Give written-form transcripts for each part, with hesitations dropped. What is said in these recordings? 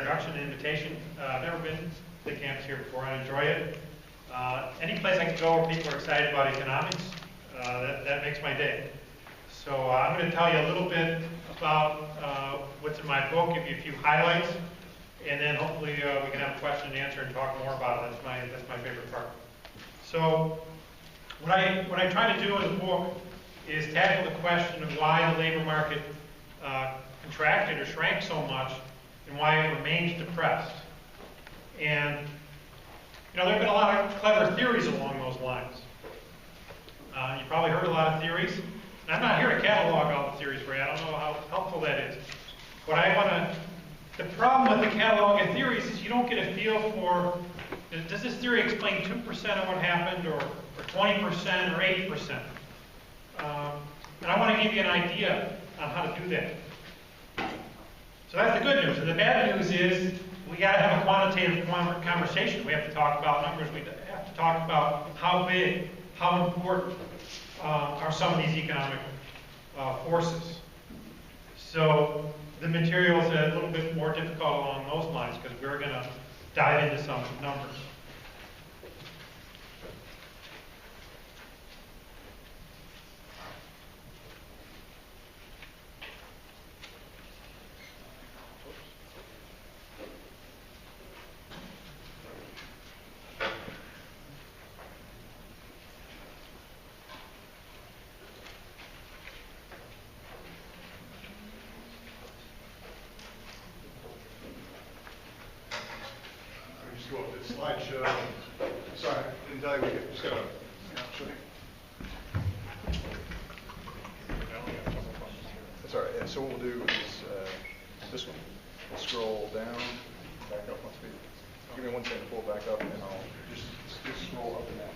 introduction and invitation. I've never been to the campus here before. I enjoy it. Any place I can go where people are excited about economics, that makes my day. So I'm going to tell you a little bit about what's in my book, give you a few highlights, and then hopefully we can have a question and answer and talk more about it. That's my favorite part. So what I try to do in the book is tackle the question of why the labor market contracted or shrank so much and why it remains depressed. And there have been a lot of clever theories along those lines. You probably heard a lot of theories. And I'm not here to catalog all the theories for you. I don't know how helpful that is. The problem with the catalog of theories is you don't get a feel for, does this theory explain 2% of what happened, or 20%, or 80%? And I want to give you an idea on how to do that. So that's the good news. And the bad news is we got to have a quantitative conversation. We have to talk about numbers. We have to talk about how big, how important are some of these economic forces. So the material is a little bit more difficult along those lines because we're going to dive into some numbers. Go up to the slideshow. Sorry, didn't tell you we could just go. Show you. That's all right. And so what we'll do is this one. We'll scroll down, back up once we. Give me one second to pull it back up, and I'll just scroll up and down.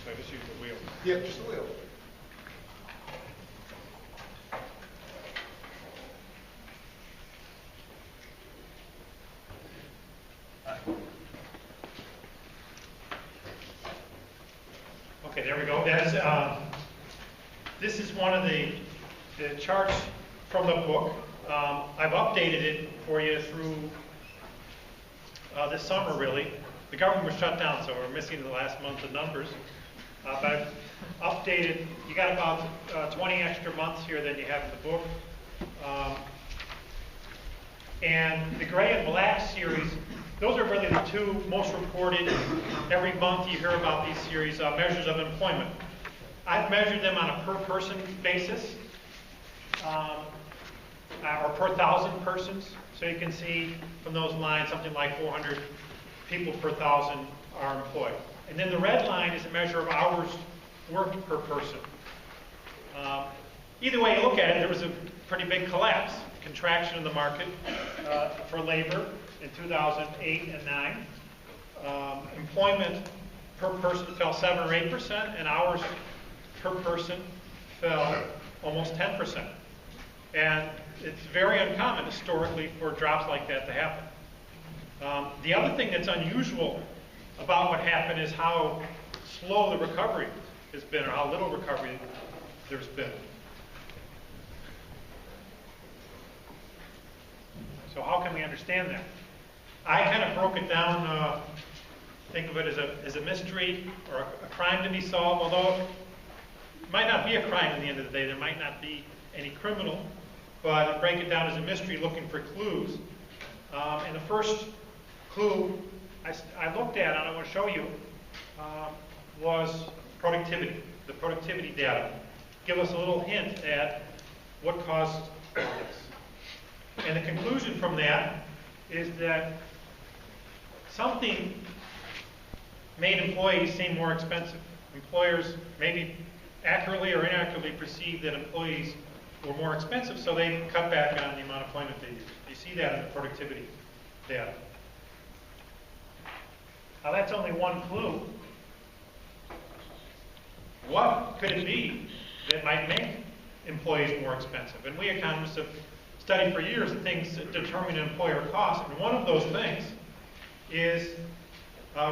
So I just use the wheel. Yep, just the wheel. Okay, there we go. This is one of the charts from the book. I've updated it for you through this summer, really. The government was shut down, so we're missing the last month of numbers. But I've updated. You got about 20 extra months here than you have in the book. And the gray and black series, those are really the two most reported. Every month you hear about these series, measures of employment. I've measured them on a per person basis, or per 1,000 persons. So you can see from those lines something like 400 people per 1,000 are employed. And then the red line is a measure of hours worked per person. Either way you look at it, there was a pretty big collapse, contraction in the market for labor in 2008 and 9. Employment per person fell 7 or 8%, and hours per person fell almost 10%. And it's very uncommon historically for drops like that to happen. The other thing that's unusual about what happened is how slow the recovery has been, or how little recovery there's been. So how can we understand that? I kind of broke it down, think of it as a mystery or a crime to be solved, although it might not be a crime in the end of the day. There might not be any criminal, but I break it down as a mystery looking for clues. And the first clue I looked at, and I want to show you, was productivity, the productivity data. Give us a little hint at what caused this. And the conclusion from that is that something made employees seem more expensive. Employers maybe accurately or inaccurately perceived that employees were more expensive, so they cut back on the amount of employment they use. You see that in the productivity data. Now that's only one clue. What could it be that might make employees more expensive? And we economists have studied for years the things that determine employer costs, and one of those things is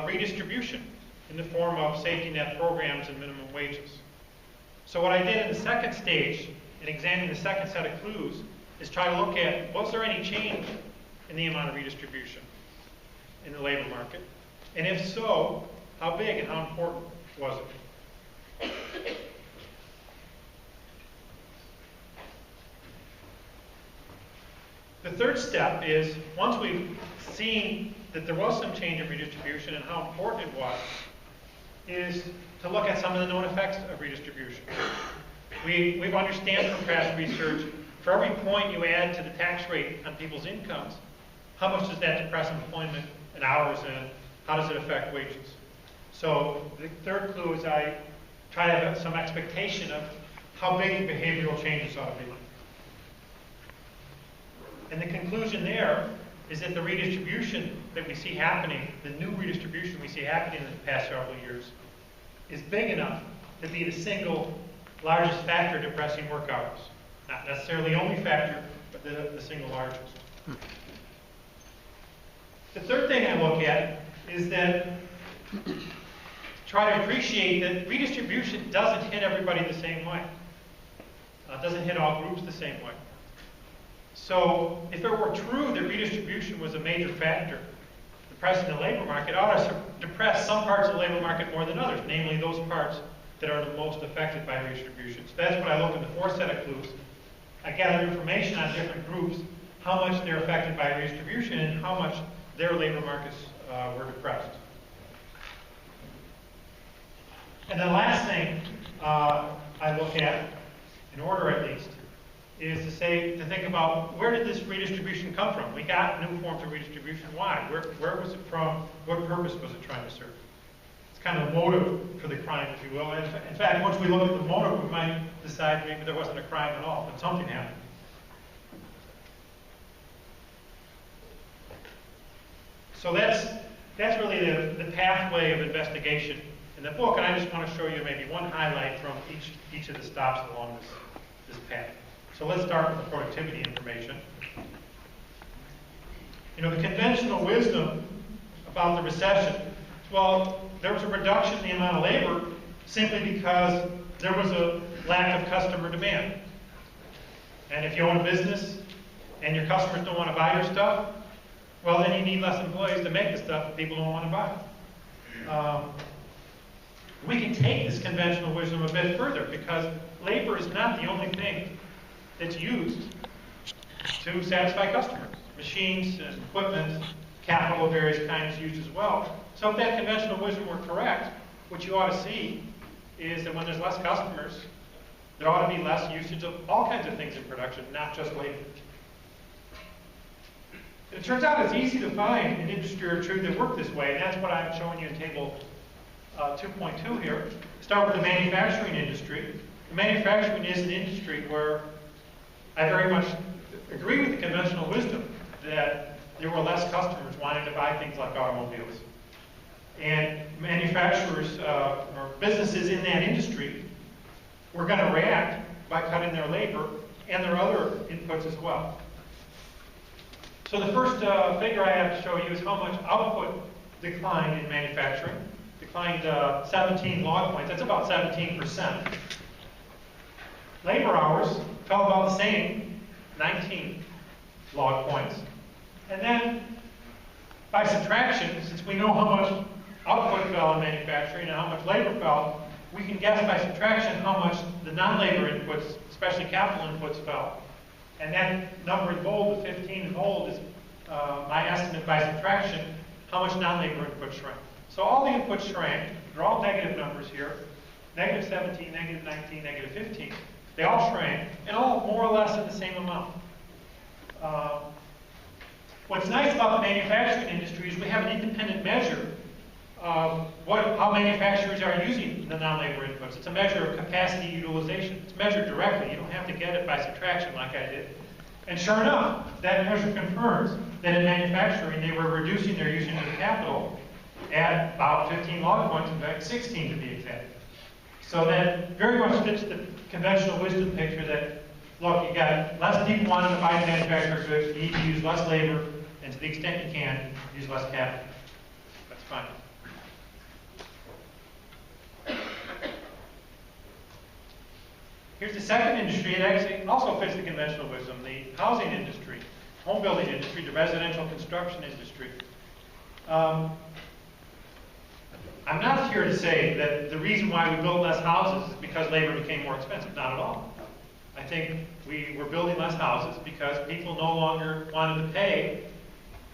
redistribution in the form of safety net programs and minimum wages. So what I did in the second stage, in examining the second set of clues, is try to look at, was there any change in the amount of redistribution in the labor market? And if so, how big and how important was it? The third step is, once we've seen that there was some change in redistribution and how important it was, is to look at some of the known effects of redistribution. We've understand from past research, for every point you add to the tax rate on people's incomes, how much does that depress employment and hours, and how does it affect wages? So the third clue is I try to have some expectation of how big the behavioral changes ought to be. And the conclusion there is that the redistribution that we see happening, the new redistribution we see happening in the past several years, is big enough to be the single largest factor depressing work hours. Not necessarily the only factor, but the single largest. The third thing I look at is that try to appreciate that redistribution doesn't hit everybody the same way. It doesn't hit all groups the same way. So if it were true that redistribution was a major factor depressing the labor market, it ought to depress some parts of the labor market more than others, namely those parts that are the most affected by redistribution. So that's what I look in the fourth set of clues. I gather information on different groups, how much they're affected by redistribution and how much their labor markets were depressed. And the last thing I look at, in order at least, is to think about where did this redistribution come from? We got new forms of redistribution. Why? Where was it from? What purpose was it trying to serve? It's kind of a motive for the crime, if you will. And in fact, once we look at the motive, we might decide maybe there wasn't a crime at all, but something happened. So that's really the pathway of investigation in the book, and I just want to show you maybe one highlight from each of the stops along this path. So let's start with the productivity information. You know, the conventional wisdom about the recession, well, there was a reduction in the amount of labor simply because there was a lack of customer demand. And if you own a business and your customers don't want to buy your stuff, well, then you need less employees to make the stuff that people don't want to buy. We can take this conventional wisdom a bit further because labor is not the only thing that's used to satisfy customers. Machines and equipment, capital of various kinds used as well. So if that conventional wisdom were correct, what you ought to see is that when there's less customers, there ought to be less usage of all kinds of things in production, not just labor. It turns out it's easy to find an industry or two that work this way, and that's what I'm showing you in table 2.2 here. Start with the manufacturing industry. The manufacturing is an industry where I very much agree with the conventional wisdom that there were less customers wanting to buy things like automobiles. And manufacturers or businesses in that industry were going to react by cutting their labor and their other inputs as well. So the first figure I have to show you is how much output declined in manufacturing. Declined 17 log points. That's about 17%. Labor hours fell about the same, 19 log points. And then, by subtraction, since we know how much output fell in manufacturing and how much labor fell, we can guess by subtraction how much the non-labor inputs, especially capital inputs, fell. And that number in bold, the 15 in bold, is my estimate by subtraction, how much non-labor inputs shrank. So all the inputs shrank. They're all negative numbers here. Negative 17, negative 19, negative 15. They all shrank, and all more or less in the same amount. What's nice about the manufacturing industry is we have an independent measure of how manufacturers are using the non-labor inputs. It's a measure of capacity utilization. It's measured directly. You don't have to get it by subtraction like I did. And sure enough, that measure confirms that in manufacturing they were reducing their usage of capital at about 15 log points, in fact 16 to be exact. So that very much fits the conventional wisdom picture that, look, you got less people wanting to buy manufactured goods, you need to use less labor, and to the extent you can, use less capital. That's fine. Here's the second industry. It actually also fits the conventional wisdom, the housing industry. home building industry, the residential construction industry. I'm not here to say that the reason why we built less houses is because labor became more expensive. Not at all. I think we were building less houses because people no longer wanted to pay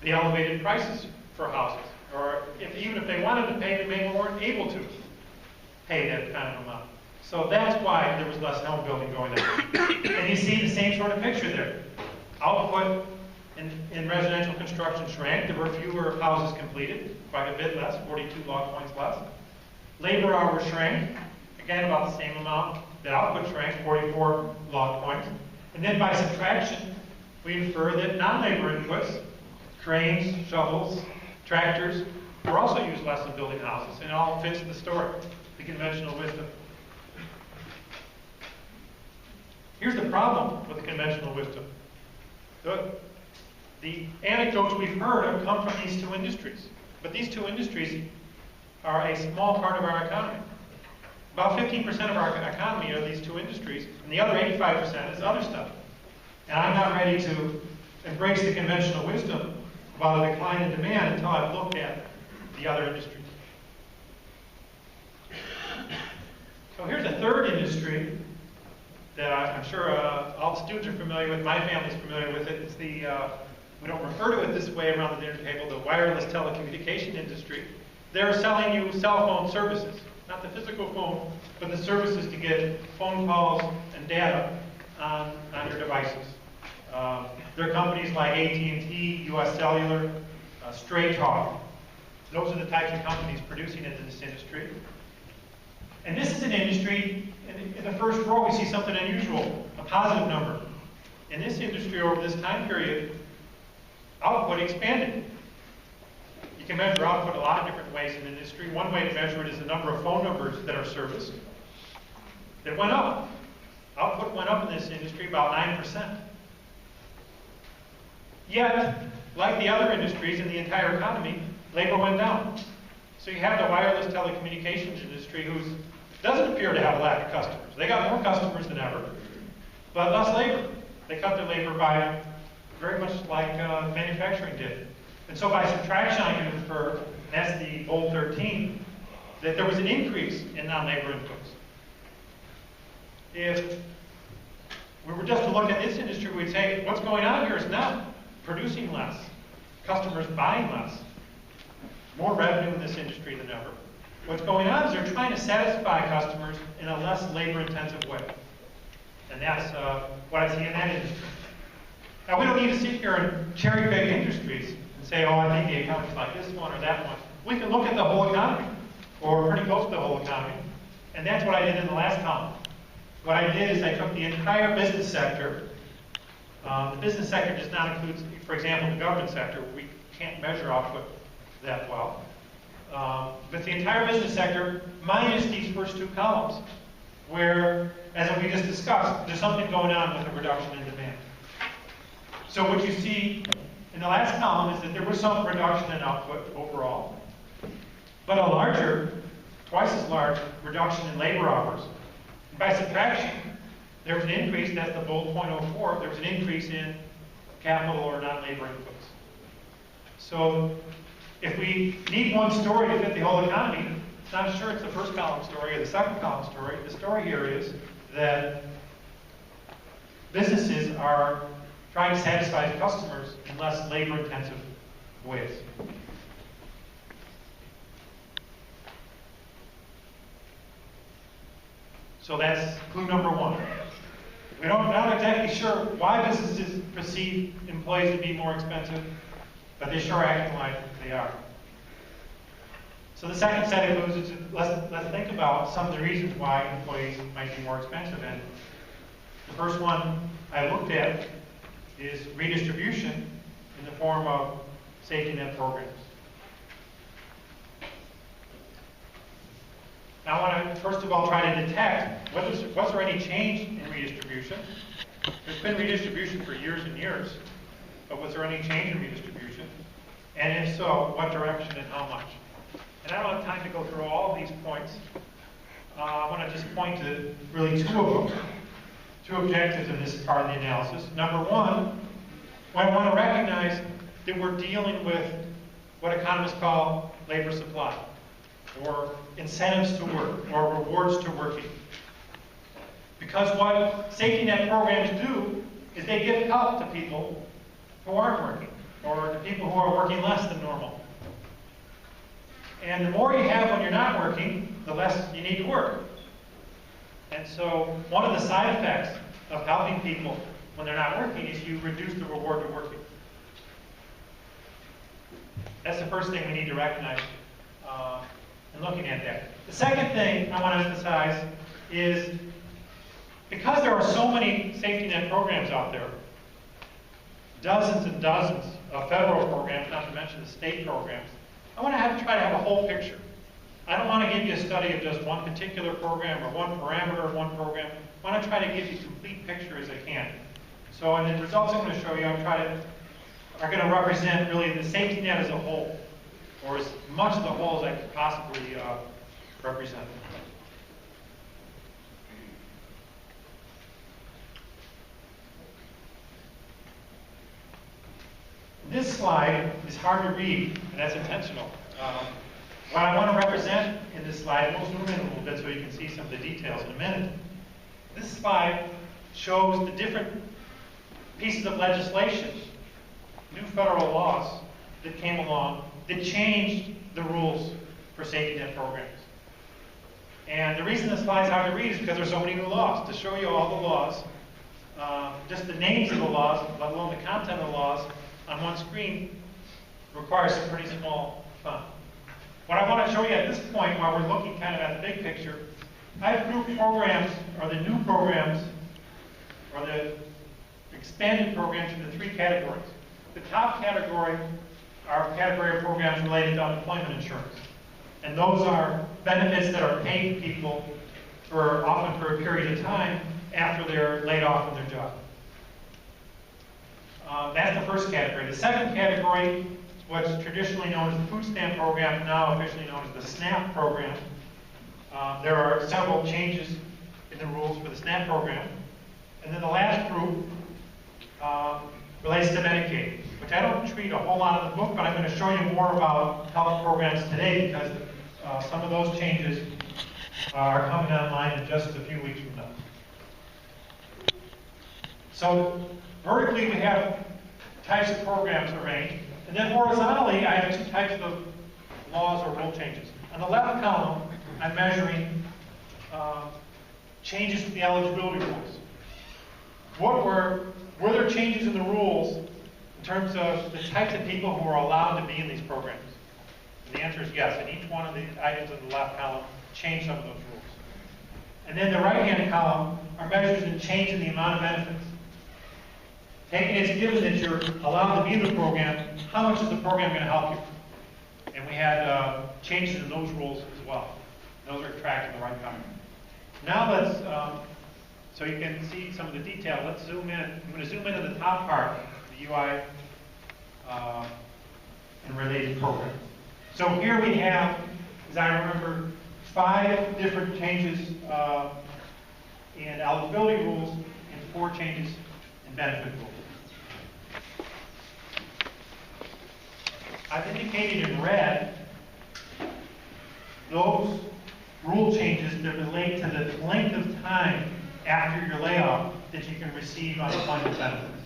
the elevated prices for houses. Or even if they wanted to pay, they maybe weren't able to pay that kind of amount. So that's why there was less home building going on. And you see the same sort of picture there. Output in residential construction shrank. There were fewer houses completed, quite a bit less, 42 log points less. Labor hours shrank, again about the same amount. The output shrank, 44 log points. And then by subtraction, we infer that non-labor inputs, cranes, shovels, tractors, were also used less in building houses, and it all fits the story, the conventional wisdom. Here's the problem with the conventional wisdom. The anecdotes we've heard have come from these two industries. But these two industries are a small part of our economy. About 15% of our economy are these two industries, and the other 85% is other stuff. And I'm not ready to embrace the conventional wisdom about a decline in demand until I've looked at the other industries. So here's a third industry that I'm sure all the students are familiar with. My family's familiar with it. It's the, we don't refer to it this way around the dinner table, the wireless telecommunication industry. They're selling you cell phone services, not the physical phone, but the services to get phone calls and data on your devices. There are companies like AT&T, US Cellular, Straight Talk. Those are the types of companies producing into this industry. And this is an industry, in the first row we see something unusual, a positive number. In this industry over this time period, output expanded. You can measure output a lot of different ways in the industry. One way to measure it is the number of phone numbers that are serviced. It went up. Output went up in this industry about 9%. Yet, like the other industries in the entire economy, labor went down. So you have the wireless telecommunications industry who doesn't appear to have a lack of customers. They got more customers than ever, but less labor. They cut their labor by very much like manufacturing did. And so by subtraction, I can infer, as the bold 13, that there was an increase in non-labor inputs. If we were just to look at this industry, we'd say, what's going on here is not producing less, customers buying less, more revenue in this industry than ever. What's going on is they're trying to satisfy customers in a less labor-intensive way. And that's what I see in that industry. Now, we don't need to sit here and cherry-pick industries and say, oh, I think the economy's like this one or that one. We can look at the whole economy, or pretty close to the whole economy. And that's what I did in the last column. What I did is I took the entire business sector. The business sector does not include, for example, the government sector. We can't measure output that well. But the entire business sector, minus these first two columns, where, as we just discussed, there's something going on with a reduction in demand. So what you see in the last column is that there was some reduction in output overall, but a larger, twice as large, reduction in labor hours. And by subtraction, there was an increase, that's the bold .04, there was an increase in capital or non-labor inputs. So if we need one story to fit the whole economy, it's not sure it's the first column story or the second column story. The story here is that businesses are trying to satisfy customers in less labor-intensive ways. So that's clue number one. We're not exactly sure why businesses perceive employees to be more expensive, but they sure act like they are. So the second set of clues is let's think about some of the reasons why employees might be more expensive. And the first one I looked at is redistribution in the form of safety net programs. Now I want to first of all try to detect was there any change in redistribution. There's been redistribution for years and years, but was there any change in redistribution? And if so, what direction and how much? And I don't have time to go through all of these points. I want to just point to really two of them, two objectives in this part of the analysis. Number one, Well, I want to recognize that we're dealing with what economists call labor supply, or incentives to work, or rewards to working. Because what safety net programs do is they give help to people who aren't working, or to people who are working less than normal. And the more you have when you're not working, the less you need to work. And so one of the side effects of helping people when they're not working is you reduce the reward to working. That's the first thing we need to recognize in looking at that. The second thing I want to emphasize is because there are so many safety net programs out there, dozens and dozens of federal programs, not to mention the state programs, I want to try to have a whole picture. I don't want to give you a study of just one particular program or one parameter of one program. I want to try to give you a complete picture as I can. So in the results I'm going to show you, are going to represent really the safety net as a whole, or as much of the whole as I could possibly represent. This slide is hard to read, and that's intentional. What I want to represent in this slide, we'll zoom in a little bit so you can see some of the details in a minute. This slide shows the different pieces of legislation, new federal laws that came along that changed the rules for safety net programs. And the reason this slide is hard to read is because there's so many new laws. To show you all the laws, just the names of the laws, let alone the content of the laws, on one screen requires some pretty small font. What I want to show you at this point, while we're looking kind of at the big picture, I've grouped programs, or the new programs, or the expanded programs into three categories. The top category are a category of programs related to unemployment insurance. And those are benefits that are paid to people often for a period of time after they're laid off from their job. That's the first category. The second category is what's traditionally known as the food stamp program, now officially known as the SNAP program. There are several changes in the rules for the SNAP program. And then the last group relates to Medicaid, which I don't treat a whole lot in the book, but I'm going to show you more about health programs today because some of those changes are coming online in just a few weeks from now. So vertically, we have types of programs arranged, and then horizontally, I have two types of laws or rule changes. On the left column, I'm measuring changes to the eligibility rules. Were there changes in the rules in terms of the types of people who are allowed to be in these programs? And the answer is yes, and each one of the items in the left column changed some of those rules. And then the right-hand column are measures in change in the amount of benefits. Taking as given that you're allowed to be in the program, how much is the program going to help you? And we had changes in those rules as well. Those are tracked in the right column. Now let's, so you can see some of the detail, let's zoom in. I'm going to zoom into the top part, the UI and related programs. So here we have, as I remember, 5 different changes in eligibility rules and 4 changes in benefit rules. I've indicated in red those rule changes that relate to the length of time after your layoff that you can receive unemployment benefits.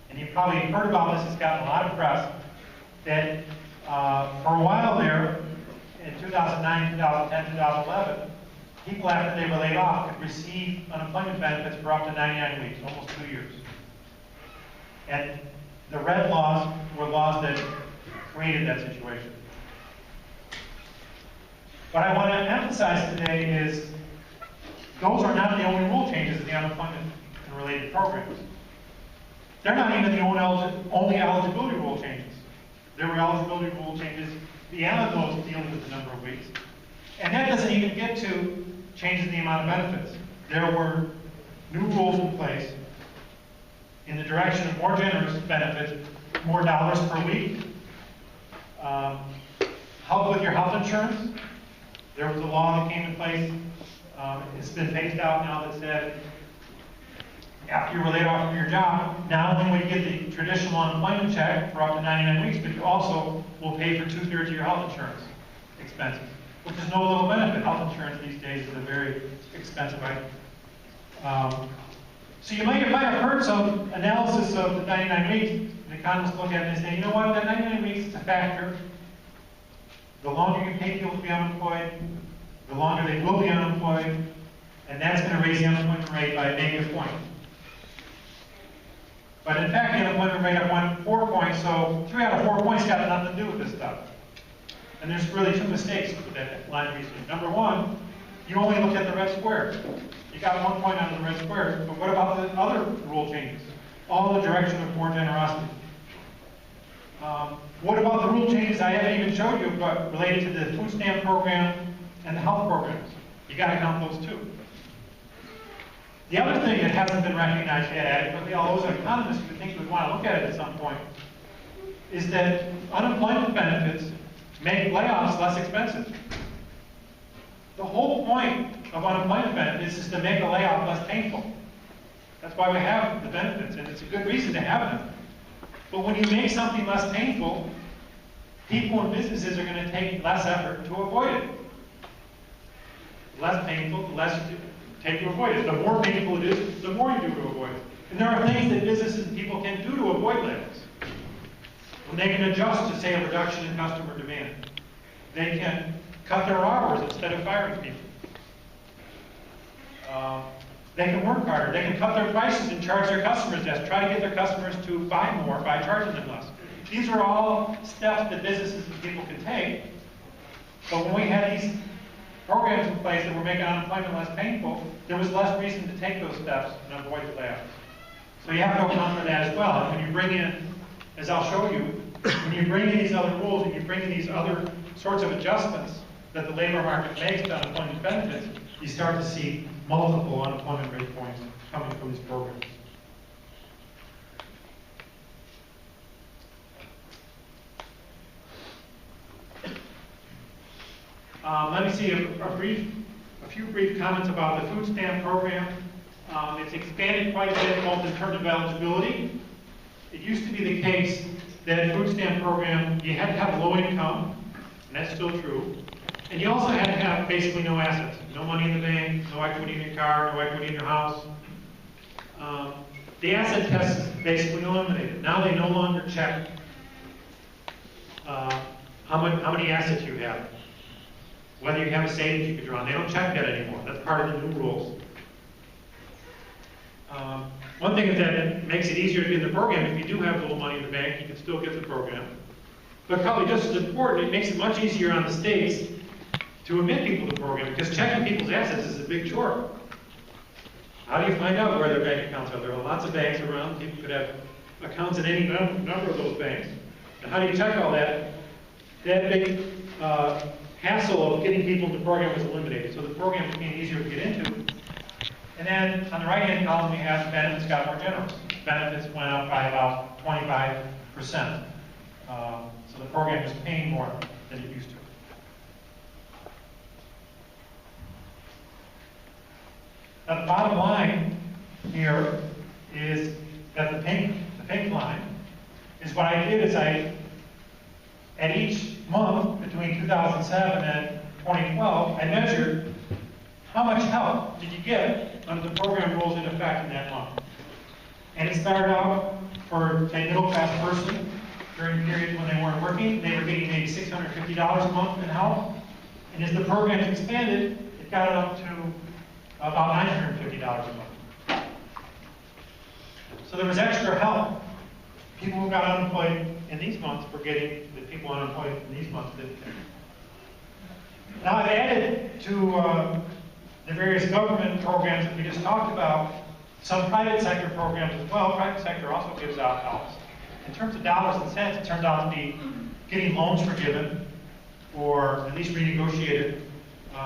And you've probably heard about this, it's gotten a lot of press, that for a while there, in 2009, 2010, 2011, people after they were laid off could receive unemployment benefits for up to 99 weeks, almost 2 years. And the red laws were laws that created that situation. What I want to emphasize today is those are not the only rule changes in the unemployment and related programs. They're not even the only eligibility rule changes. There were eligibility rule changes beyond those dealing with the number of weeks. And that doesn't even get to changes in the amount of benefits. There were new rules in place in the direction of more generous benefits, more dollars per week, help with your health insurance. There was a law that came in place, it's been phased out now that said after you were laid off from your job, not only will you get the traditional unemployment check for up to 99 weeks, but you also will pay for 2/3 of your health insurance expenses, which is no little benefit. Health insurance these days is a very expensive item. So you might have heard some analysis of the 99 weeks, and economists look at it and say, you know what, that 99 weeks is a factor. The longer you take people to be unemployed, the longer they will be unemployed, and that's going to raise the unemployment rate by a negative point. But in fact, the unemployment rate up 4 points, so 3 out of 4 points got nothing to do with this stuff. And there's really 2 mistakes with that line of reasoning. Number one, you only look at the red squares. You got 1 point out of the red squares, but what about the other rule changes? All in the direction of more generosity. What about the rule changes I haven't even showed you, but related to the food stamp program and the health programs? You got to count those too. The other thing that hasn't been recognized yet adequately, although as economists we think we'd want to look at it at some point, is that unemployment benefits make layoffs less expensive. The whole point of unemployment benefits is to make a layoff less painful. That's why we have the benefits, and it's a good reason to have them. But when you make something less painful, people and businesses are going to take less effort to avoid it. Less painful, the less you take to avoid it. The more painful it is, the more you do to avoid it. And there are things that businesses and people can do to avoid layoffs. When they can adjust to, say, a reduction in customer demand. They can cut their hours instead of firing people. They can work harder. They can cut their prices and charge their customers less. Try to get their customers to buy more by charging them less. These are all steps that businesses and people can take. But when we had these programs in place that were making unemployment less painful, there was less reason to take those steps and avoid the layoffs. So you have to account for that as well. And when you bring in, as I'll show you, when you bring in these other rules and you bring in these other sorts of adjustments that the labor market makes to unemployment benefits, you start to see multiple unemployment rate points coming from these programs. Let me see a few brief comments about the food stamp program. It's expanded quite a bit, both in terms of eligibility. It used to be the case that food stamp program, you had to have low income, and that's still true. And you also had to have basically no assets. No money in the bank, no equity in your car, no equity in your house. The asset test is basically eliminated. Now they no longer check how many assets you have. Whether you have a savings you could draw on. They don't check that anymore. That's part of the new rules. One thing is that it makes it easier to get in the program. If you do have a little money in the bank, you can still get the program. But probably just as important, it makes it much easier on the states to admit people to the program, because checking people's assets is a big chore. How do you find out where their bank accounts are? There are lots of banks around. People could have accounts in any number of those banks. And how do you check all that? That big hassle of getting people into the program was eliminated. So the program became easier to get into. And then on the right-hand column, we have the benefits got more generous. Benefits went up by about 25%. So the program is paying more than it used to. Now the bottom line here is that the pink line is what I did is at each month between 2007 and 2012, I measured how much help did you get under the program rules in effect in that month. And it started out for, say, middle-class person during the period when they weren't working. They were getting maybe $650 a month in help. And as the program expanded, it got it up to about $950 a month. So there was extra help. People who got unemployed in these months were getting the people unemployed in these months didn't. Now I've added to the various government programs that we just talked about some private sector programs as well. Private sector also gives out help. In terms of dollars and cents, it turns out to be getting loans forgiven or at least renegotiated.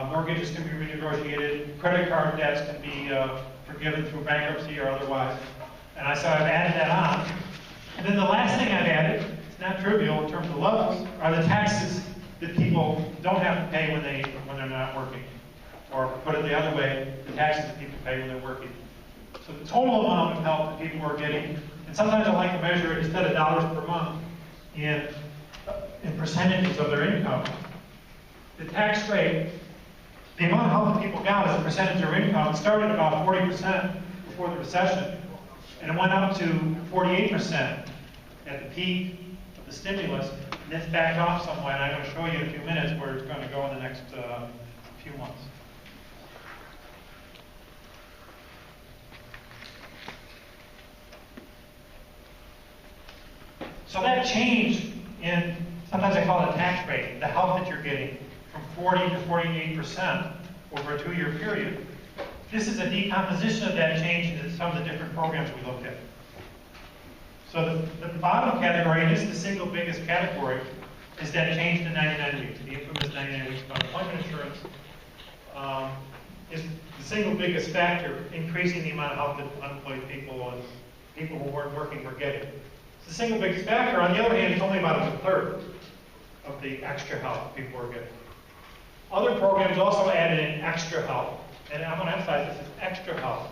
Mortgages can be renegotiated. Credit card debts can be forgiven through bankruptcy or otherwise. And so I've added that on. And then the last thing I've added, it's not trivial in terms of levels, are the taxes that people don't have to pay when they're not working. Or put it the other way, the taxes that people pay when they're working. So the total amount of help that people are getting, and sometimes I like to measure it instead of dollars per month in percentages of their income. The tax rate, the amount of help that people got as a percentage of their income started about 40% before the recession, and it went up to 48% at the peak of the stimulus, and it's backed off somewhat, and I'm going to show you in a few minutes where it's going to go in the next few months. So that change in, sometimes I call it tax rate, the help that you're getting, from 40 to 48% over a 2-year period. This is a decomposition of that change into some of the different programs we looked at. So the bottom category, and this is the single biggest category, is that change to 99 weeks. The infamous 99 weeks of unemployment insurance is the single biggest factor increasing the amount of help that unemployed people and people who weren't working were getting. It's the single biggest factor. On the other hand, it's only about a third of the extra help people were getting. Other programs also added in extra help. And I'm going to emphasize this is extra help.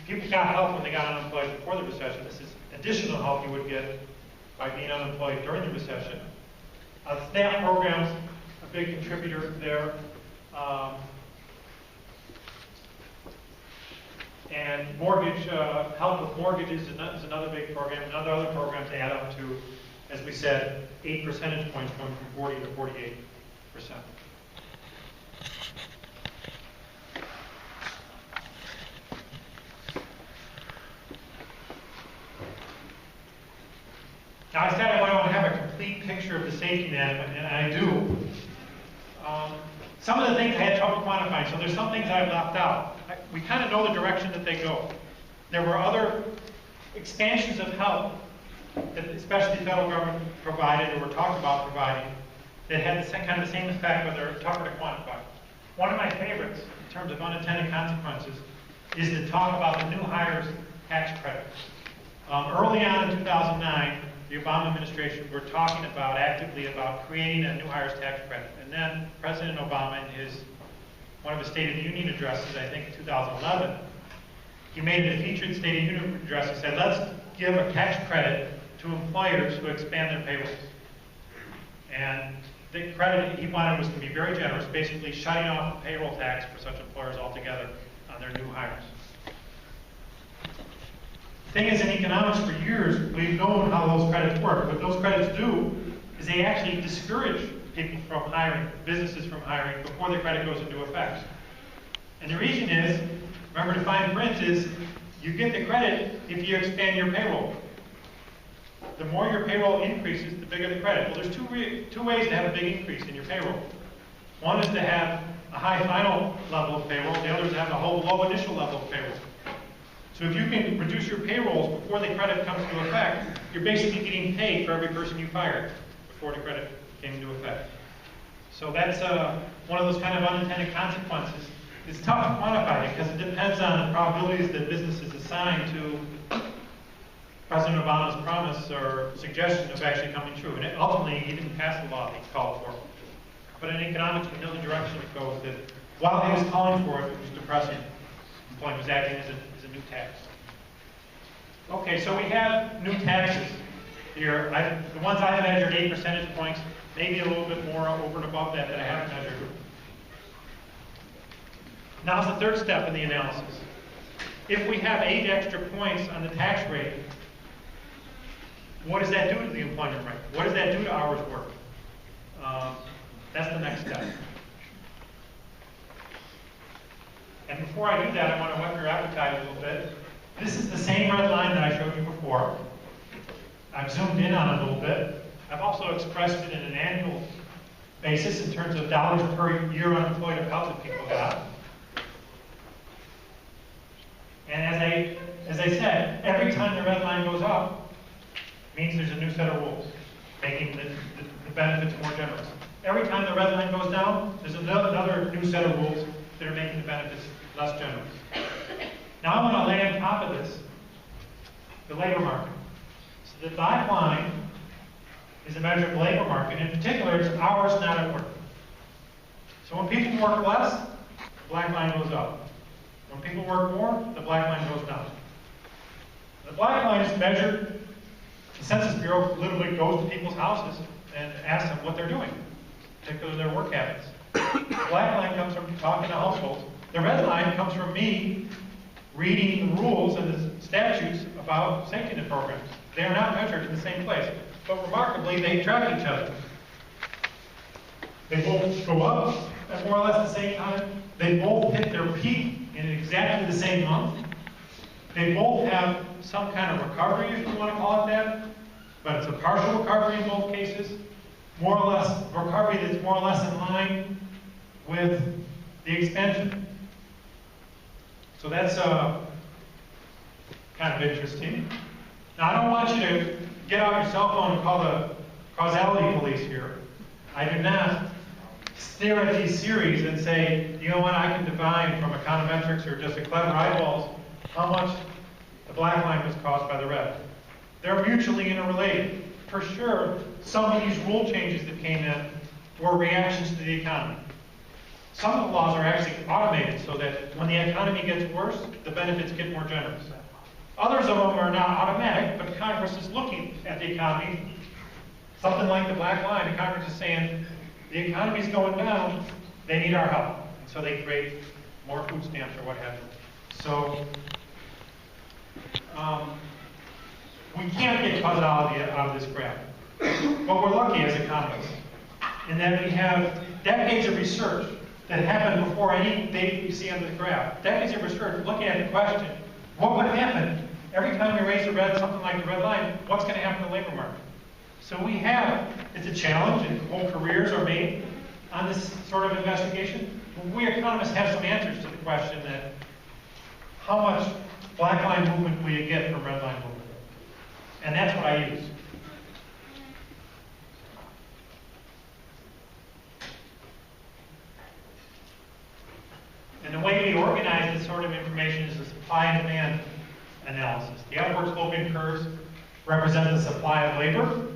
People got help when they got unemployed before the recession. This is additional help you would get by being unemployed during the recession. SNAP programs, a big contributor there. And mortgage, help with mortgages is another big program. Other programs add up to, as we said, 8 percentage points going from 40 to 48%. Now, I said I want to have a complete picture of the safety net, and I do. Some of the things I had trouble quantifying, so there's some things I've left out. We kind of know the direction that they go. There were other expansions of help that especially the federal government provided or were talked about providing that had kind of the same effect, but they're tougher to quantify. One of my favorites in terms of unintended consequences is to talk about the new hires tax credit. Early on in 2009, the Obama administration were talking about actively about creating a new hires tax credit. And then President Obama, in one of his State of the Union addresses, I think 2011, he made a featured State of the Union address. He said, let's give a tax credit to employers who expand their payrolls. And the credit he wanted was to be very generous, basically shutting off the payroll tax for such employers altogether on their new hires. The thing is, in economics for years, we've known how those credits work. What those credits do is they actually discourage people from hiring, businesses from hiring, before the credit goes into effect. And the reason is, remember the fine print is, you get the credit if you expand your payroll. The more your payroll increases, the bigger the credit. Well, there's two ways to have a big increase in your payroll. One is to have a high final level of payroll. The other is to have a low initial level of payroll. So if you can reduce your payrolls before the credit comes into effect, you're basically getting paid for every person you fired before the credit came into effect. So that's one of those kind of unintended consequences. It's tough to quantify it because it depends on the probabilities that businesses assign to President Obama's promise or suggestion of actually coming true. And ultimately, he didn't pass the law that he called for. But in economics, we know the direction it goes. That while he was calling for it, it was depressing. Employment was acting as a new tax. Okay, so we have new taxes here. The ones I have measured 8 percentage points, maybe a little bit more over and above that I haven't measured. Now's the third step in the analysis. If we have 8 extra points on the tax rate, what does that do to the employment rate? What does that do to hours worked? That's the next step. And before I do that, I want to whet your appetite a little bit. This is the same red line that I showed you before. I've zoomed in on it a little bit. I've also expressed it in an annual basis in terms of dollars per year unemployed of help that people got. And as I said, every time the red line goes up, means there's a new set of rules, making the benefits more generous. Every time the red line goes down, there's another new set of rules that are making the benefits less generous. Now I want to lay on top of this the labor market. So the black line is a measure of the labor market. In particular, it's hours not at work. So when people work less, the black line goes up. When people work more, the black line goes down. The black line is measured. The Census Bureau literally goes to people's houses and asks them what they're doing, particularly their work habits. The black line comes from talking to households. The red line comes from me reading the rules and the statutes about safety net programs. They are not measured in the same place, but remarkably, they track each other. They both go up at more or less the same time. They both hit their peak in exactly the same month. They both have some kind of recovery, if you want to call it that, but it's a partial recovery in both cases. More or less, recovery that's more or less in line with the expansion. So that's kind of interesting. Now, I don't want you to get out your cell phone and call the causality police here. I do not stare at these series and say, you know what, I can divine from econometrics or just a clever eyeballs how much the black line was caused by the red. They're mutually interrelated. For sure, some of these rule changes that came in were reactions to the economy. Some of the laws are actually automated so that when the economy gets worse, the benefits get more generous. Others of them are not automatic, but Congress is looking at the economy, something like the black line, and Congress is saying, the economy's going down, they need our help. And so they create more food stamps or what have you. So, we can't get causality out of this graph. But we're lucky as economists in that we have decades of research that happened before any data you see on the graph. Decades of research looking at the question, what would happen every time we raise the red, something like the red line, what's going to happen to the labor market? So we have, it's a challenge, and whole careers are made on this sort of investigation. But we economists have some answers to the question that how much black line movement will you get from red line movement? And that's what I use. And the way we organize this sort of information is the supply and demand analysis. The upward sloping curves represent the supply of labor.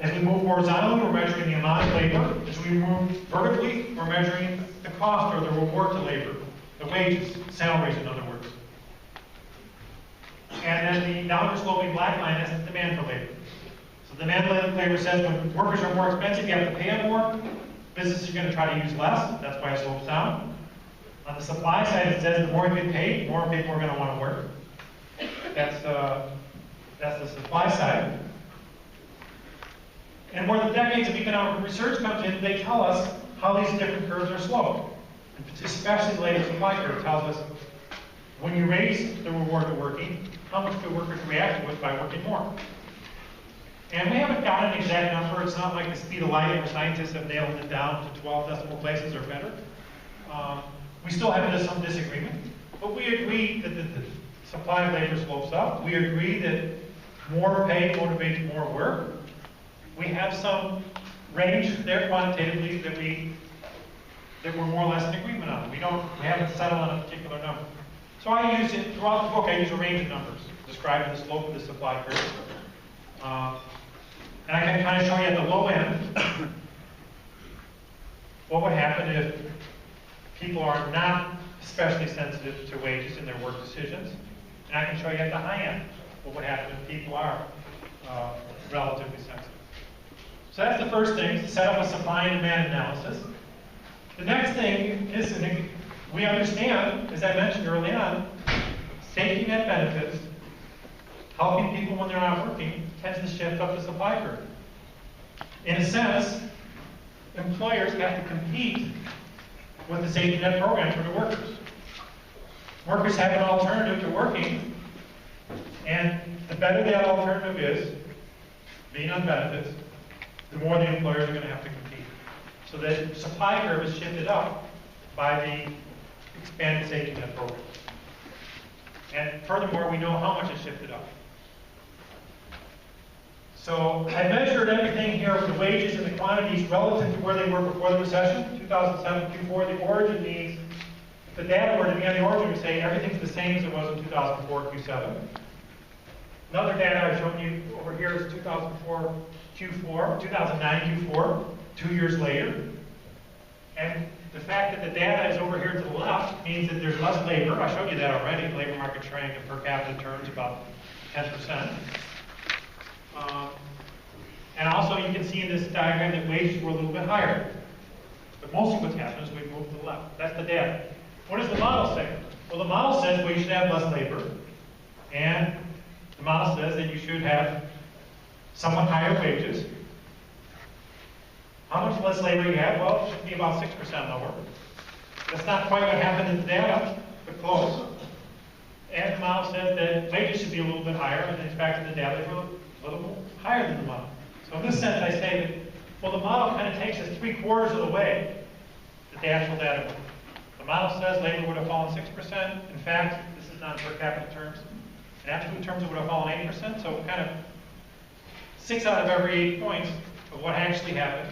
As we move horizontally, we're measuring the amount of labor. As we move vertically, we're measuring the cost or the reward to labor, the wages, salaries in other words. And then the downward sloping black line is the demand for labor. So the demand for labor says when workers are more expensive, you have to pay them more. Businesses are going to try to use less. That's why it slopes down. On the supply side, it says the more you get paid, more people are going to want to work. That's the supply side. And where the decades of economic research comes in, they tell us how these different curves are sloped. And especially the latest supply curve tells us when you raise the reward to working, how much do workers react to it by working more? And we haven't got an exact number. It's not like the speed of light where scientists have nailed it down to 12 decimal places or better. We still have some disagreement. But we agree that the supply of labor slopes up. We agree that more pay motivates more work. We have some range there quantitatively that we're more or less in agreement on. We haven't settled on a particular number. So I use it throughout the book. I use a range of numbers describing the slope of the supply curve. And I can kind of show you at the low end what would happen if people are not especially sensitive to wages in their work decisions. And I can show you at the high end what would happen if people are relatively sensitive. So that's the first thing, to set up a supply and demand analysis. The next thing is, we understand, as I mentioned early on, safety net benefits, helping people when they're not working, tends to shift up the supply curve. In a sense, employers have to compete with the safety net program for the workers. Workers have an alternative to working, and the better that alternative is, being on benefits, the more the employers are going to have to compete. So the supply curve is shifted up by the expanded safety net program. And furthermore, we know how much it's shifted up. So I measured everything here with the wages and the quantities relative to where they were before the recession, 2007 Q4. The origin means, if the data were to be on the origin, we say everything's the same as it was in 2004 Q7. Another data I've shown you over here is 2004 Q4, 2009 Q4, 2 years later. And the fact that the data is over here to the left means that there's less labor. I showed you that already. Labor market shrank in per capita terms about 10%. And also you can see in this diagram that wages were a little bit higher. But mostly what's happened is we've moved to the left. That's the data. What does the model say? Well, the model says we should have less labor. And the model says that you should have somewhat higher wages. How much less labor you have? Well, it should be about 6% lower. That's not quite what happened in the data, but close. And the model says that wages should be a little bit higher, and in fact, the data is a little higher than the model. So in this sense, I say that, well, the model kind of takes us 3/4 of the way that the actual data went. The model says labor would have fallen 6%. In fact, this is not per capita terms. In absolute terms, it would have fallen 8%. So kind of 6 out of every 8 points of what actually happened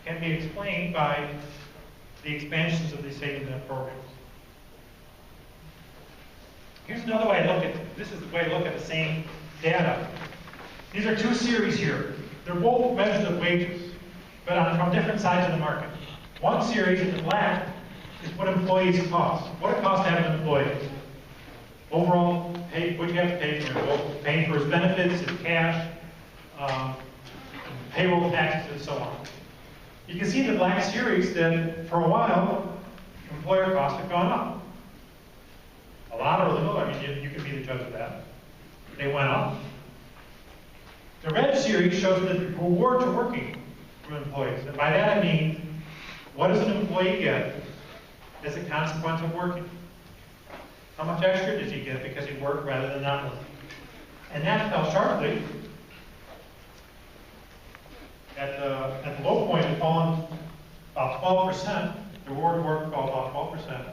can be explained by the expansions of these safety net programs. Here's another way to look at, this is the way to look at the same data. These are two series here. They're both measures of wages, but from different sides of the market. One series in the black is what employees cost. What it costs to have an employee. Overall, what you have to pay for it, paying for his benefits, his cash, payroll taxes, and so on. You can see in the black series that for a while, employer costs have gone up. A lot or little, I mean, you can be the judge of that. They went up. The red series shows the rewards are working from employees. And by that I mean, what does an employee get as a consequence of working? How much extra does he get because he worked rather than not working? And that fell sharply. At the low point, it fallen about 12%. The reward of work fell about 12%.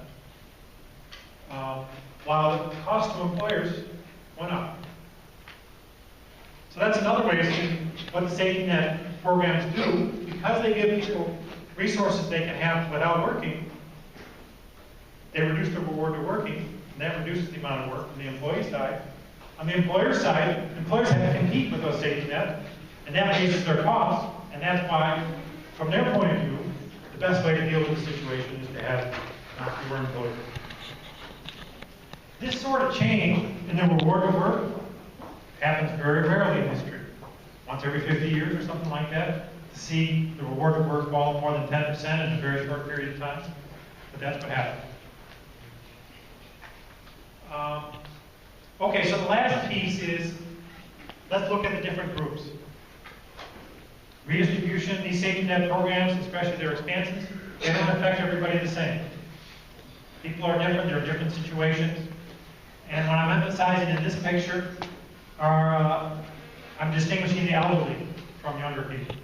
While the cost to employers went up. So that's another way to see what the safety net programs do. Because they give people resources they can have without working, they reduce the reward to working, and that reduces the amount of work from the employee side. On the employer side, employers have to compete with those safety nets, and that raises their costs, and that's why, from their point of view, the best way to deal with the situation is to have fewer employees. This sort of change in the reward of work happens very rarely in history. Once every 50 years or something like that, to see the reward of work fall more than 10% in a very short period of time. But that's what happened. Okay, so the last piece is, let's look at the different groups. Redistribution, these safety net programs, especially their expansions, they don't affect everybody the same. People are different, there are different situations. And what I'm emphasizing in this picture are, I'm distinguishing the elderly from younger people.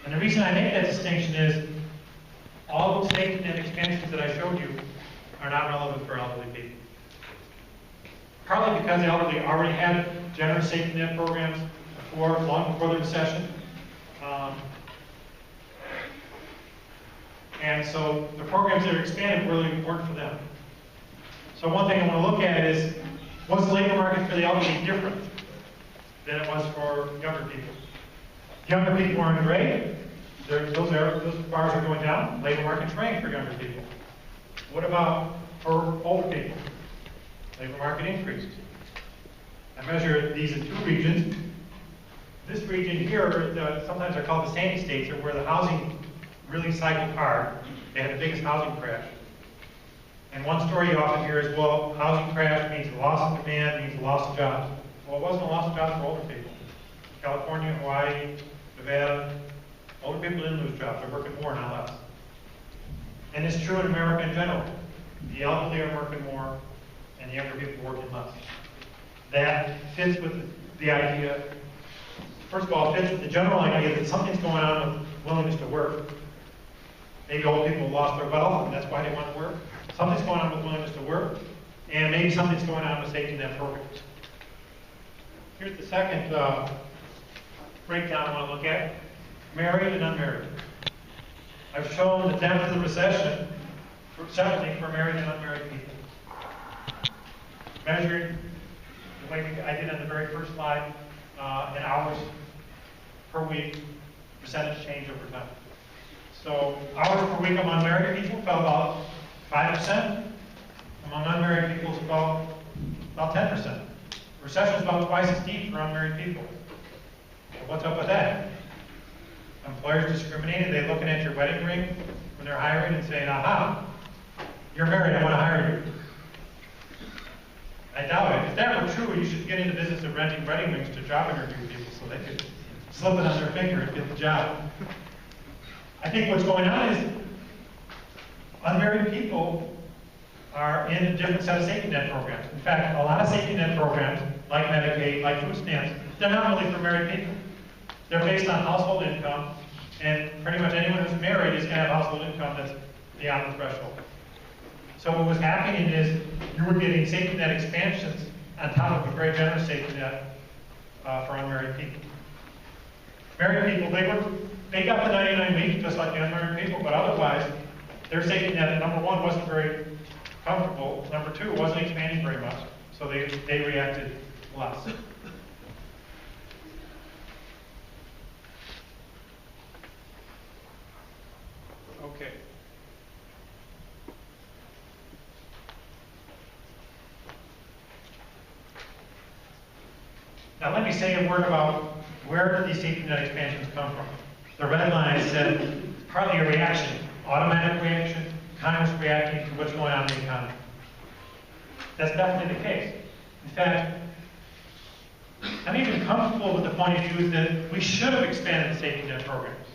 And the reason I make that distinction is all those safety net expansions that I showed you are not relevant for elderly people. Partly because the elderly already had generous safety net programs long before the recession. And so the programs that are expanded were really important for them. So one thing I want to look at is, was the labor market for the elderly different than it was for younger people? Younger people are in gray. Those bars are going down. Labor market shrank for younger people. What about for older people? Labor market increased. I measure these in 2 regions. This region here, sometimes they're called the sandy states, are where the housing really cycled hard. They had the biggest housing crash. And one story you often hear is, well, housing crash means loss of demand, means loss of jobs. Well, it wasn't a loss of jobs for older people. California, Hawaii, Nevada, older people didn't lose jobs. They're working more, not less. And it's true in America in general. The elderly are working more, and the younger people are working less. That fits with the idea, first of all, it fits with the general idea that something's going on with willingness to work. Maybe old people lost their wealth, and that's why they want to work. Something's going on with willingness to work, and maybe something's going on with safety net programs. Here's the second breakdown I want to look at, married and unmarried. I've shown the depth of the recession separately for married and unmarried people. Measured the way I did on the very first slide, in hours per week, percentage change over time. So hours per week among married people fell about 5%. Among unmarried people, it fell about 10%. Recession is about twice as deep for unmarried people. So what's up with that? Employers discriminating, they looking at your wedding ring when they're hiring and saying, aha, you're married, I want to hire you. I doubt it. If that were true, you should get into the business of renting wedding rings to job interview people so they could slip it on their finger and get the job. I think what's going on is unmarried people are in a different set of safety net programs. In fact, a lot of safety net programs, like Medicaid, like food stamps, they're not really for married people. They're based on household income, and pretty much anyone who's married is going to have household income that's beyond the threshold. So what was happening is you were getting safety net expansions on top of a very generous safety net for unmarried people. Married people, they got the 99 weeks just like the unmarried people, but otherwise their safety net, number one, wasn't very comfortable. Number two, it wasn't expanding very much, so they reacted less. Okay. Now let me say a word about where did these safety net expansions come from. The red line said partly a reaction, automatic reaction, Congress reacting to what's going on in the economy. That's definitely the case. In fact, I'm even comfortable with the point of view that we should have expanded the safety net programs.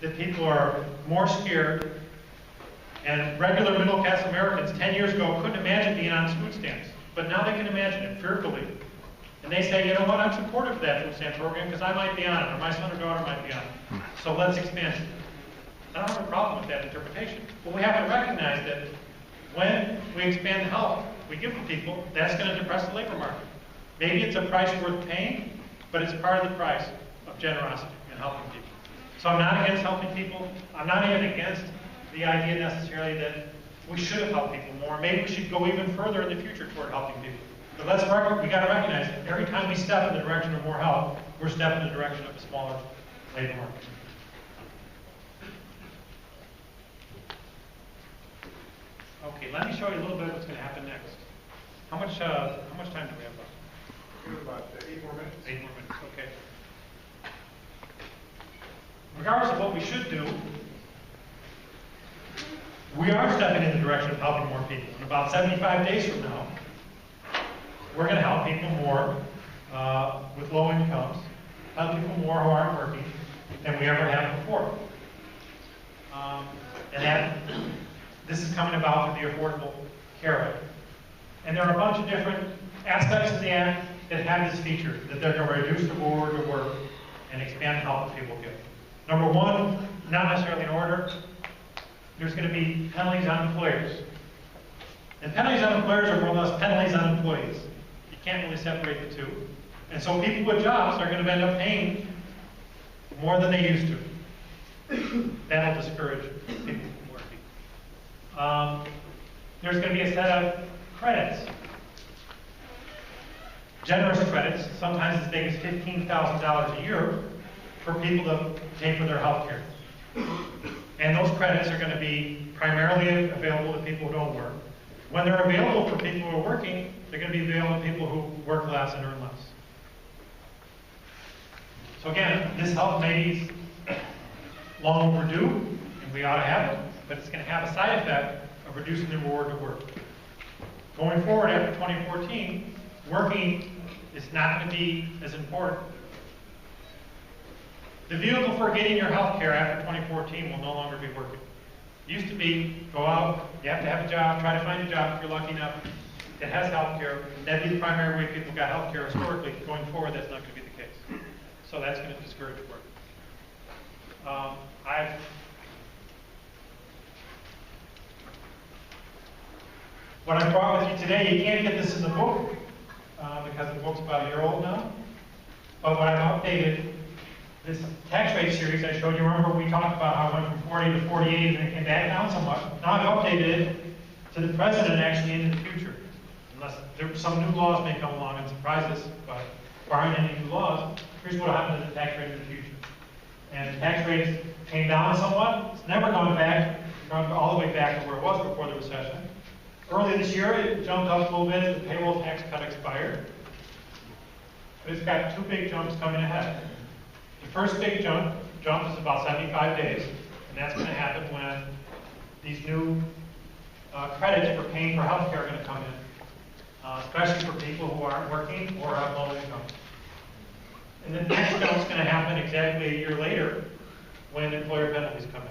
That people are more scared, and regular middle-class Americans 10 years ago couldn't imagine being on food stamps, but now they can imagine it fearfully. And they say, you know what, I'm supportive of that food stamp program because I might be on it, or my son or daughter might be on it. So let's expand it. I don't have a problem with that interpretation. But we have to recognize that when we expand the help we give to people, that's going to depress the labor market. Maybe it's a price worth paying, but it's part of the price of generosity and helping people. So I'm not against helping people. I'm not even against the idea necessarily that we should have helped people more. Maybe we should go even further in the future toward helping people. But we got to recognize that every time we step in the direction of more help, we're stepping in the direction of a smaller labor market. Okay, let me show you a little bit of what's going to happen next. How much time do we have left? We have about 8 more minutes. 8 more minutes, okay. Regardless of what we should do, we are stepping in the direction of helping more people. In about 75 days from now, we're going to help people more with low incomes, help people more who aren't working than we ever have before. This is coming about through the Affordable Care Act. And there are a bunch of different aspects of the Act that have this feature, that they're going to reduce the reward of work and expand the help that people get. Number one, not necessarily in order, there's going to be penalties on employers. And penalties on employers are more or less penalties on employees. You can't really separate the two. And so people with jobs are going to end up paying more than they used to. That'll discourage people from working. There's going to be a set of credits. Generous credits, sometimes as big as $15,000 a year, for people to pay for their health care. And those credits are going to be primarily available to people who don't work. When they're available for people who are working, they're going to be available to people who work less and earn less. So again, this help may be long overdue, and we ought to have it, but it's going to have a side effect of reducing the reward of work. Going forward after 2014, working is not going to be as important. The vehicle for getting your health care after 2014 will no longer be working. It used to be, go out, you have to have a job, try to find a job if you're lucky enough that has health care. That'd be the primary way people got health care historically. Going forward, that's not going to be the case. So that's going to discourage work. What I brought with you today, you can't get this in the book because the book's about a year old now. But what I've updated, this tax rate series I showed you, remember we talked about how it went from 40 to 48 and it came back down somewhat. Now I've updated it to the present and actually into the future. Unless some new laws may come along and surprise us, but barring any new laws, here's what will happen to the tax rate in the future. And the tax rate came down somewhat. It's never gone all the way back to where it was before the recession. Early this year, it jumped up a little bit as the payroll tax cut expired. But it's got two big jumps coming ahead. The first big jump is about 75 days, and that's going to happen when these new credits for paying for health care are going to come in, especially for people who aren't working or have low income. And the next jump is going to happen exactly a year later when employer penalties come in.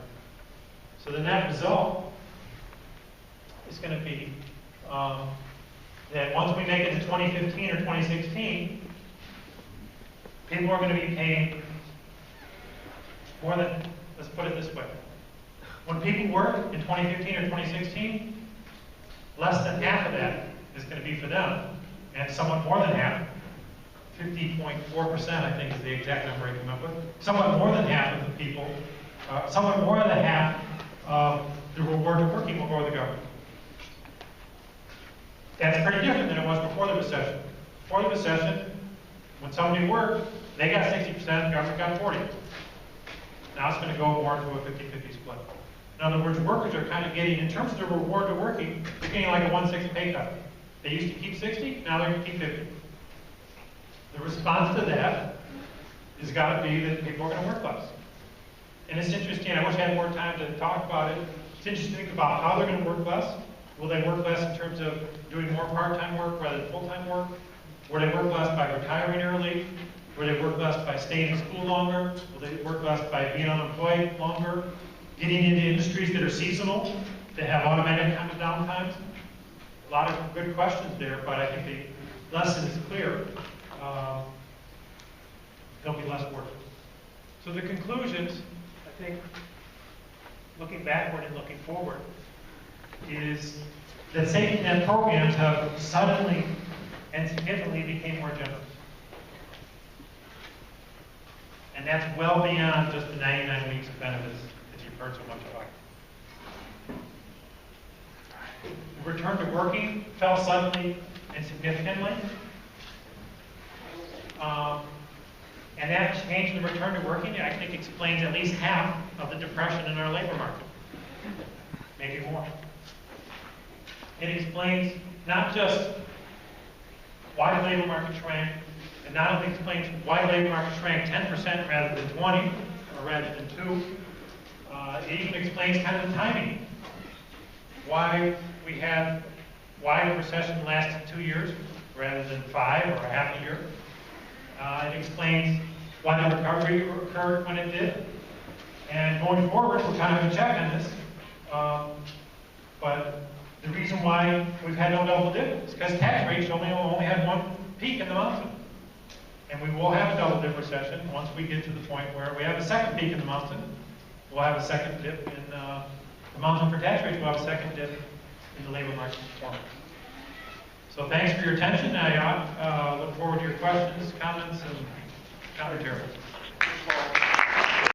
So the net result is going to be that once we make it to 2015 or 2016, people are going to be paying more than, let's put it this way. When people work in 2015 or 2016, less than half of that is going to be for them, and somewhat more than half, 50.4%, I think is the exact number I came up with, somewhat more than half of the people, somewhat more than half of the reward of working will go to the government. That's pretty different than it was before the recession. Before the recession, when somebody worked, they got 60%, the government got 40%. Now it's going to go more into a 50-50 split. In other words, workers are kind of getting, in terms of the reward to working, they're getting like a 1/6 pay cut. They used to keep 60, now they're going to keep 50. The response to that has got to be that people are going to work less. And it's interesting, I wish I had more time to talk about it. It's interesting to think about how they're going to work less. Will they work less in terms of doing more part-time work rather than full-time work? Will they work less by retiring early? Will they work less by staying in school longer? Will they work less by being unemployed longer? Getting into industries that are seasonal, that have automatic kind of downtimes? A lot of good questions there, but I think the lesson is clear. There'll be less work. So the conclusions, I think, looking backward and looking forward, is that safety net programs have suddenly and significantly became more generous. And that's well beyond just the 99 weeks of benefits that you've heard so much about. The return to working fell suddenly and significantly. And that change in the return to working, I think, explains at least half of the depression in our labor market. Maybe more. It explains not just why the labor market shrank, and not only explains why the labor market shrank 10% rather than 20, or rather than 2, it even explains kind of the timing. Why the recession lasted 2 years rather than 5 or a half a year. It explains why the recovery occurred when it did. And going forward, we're kind of in check on this. But the reason why we've had no double dip is because tax rates only had one peak in the mountain. And we will have a double dip recession once we get to the point where we have a second peak in the mountain. We'll have a second dip in the mountain for tax rates. We'll have a second dip in the labor market performance. So thanks for your attention. I look forward to your questions, comments, and commentary.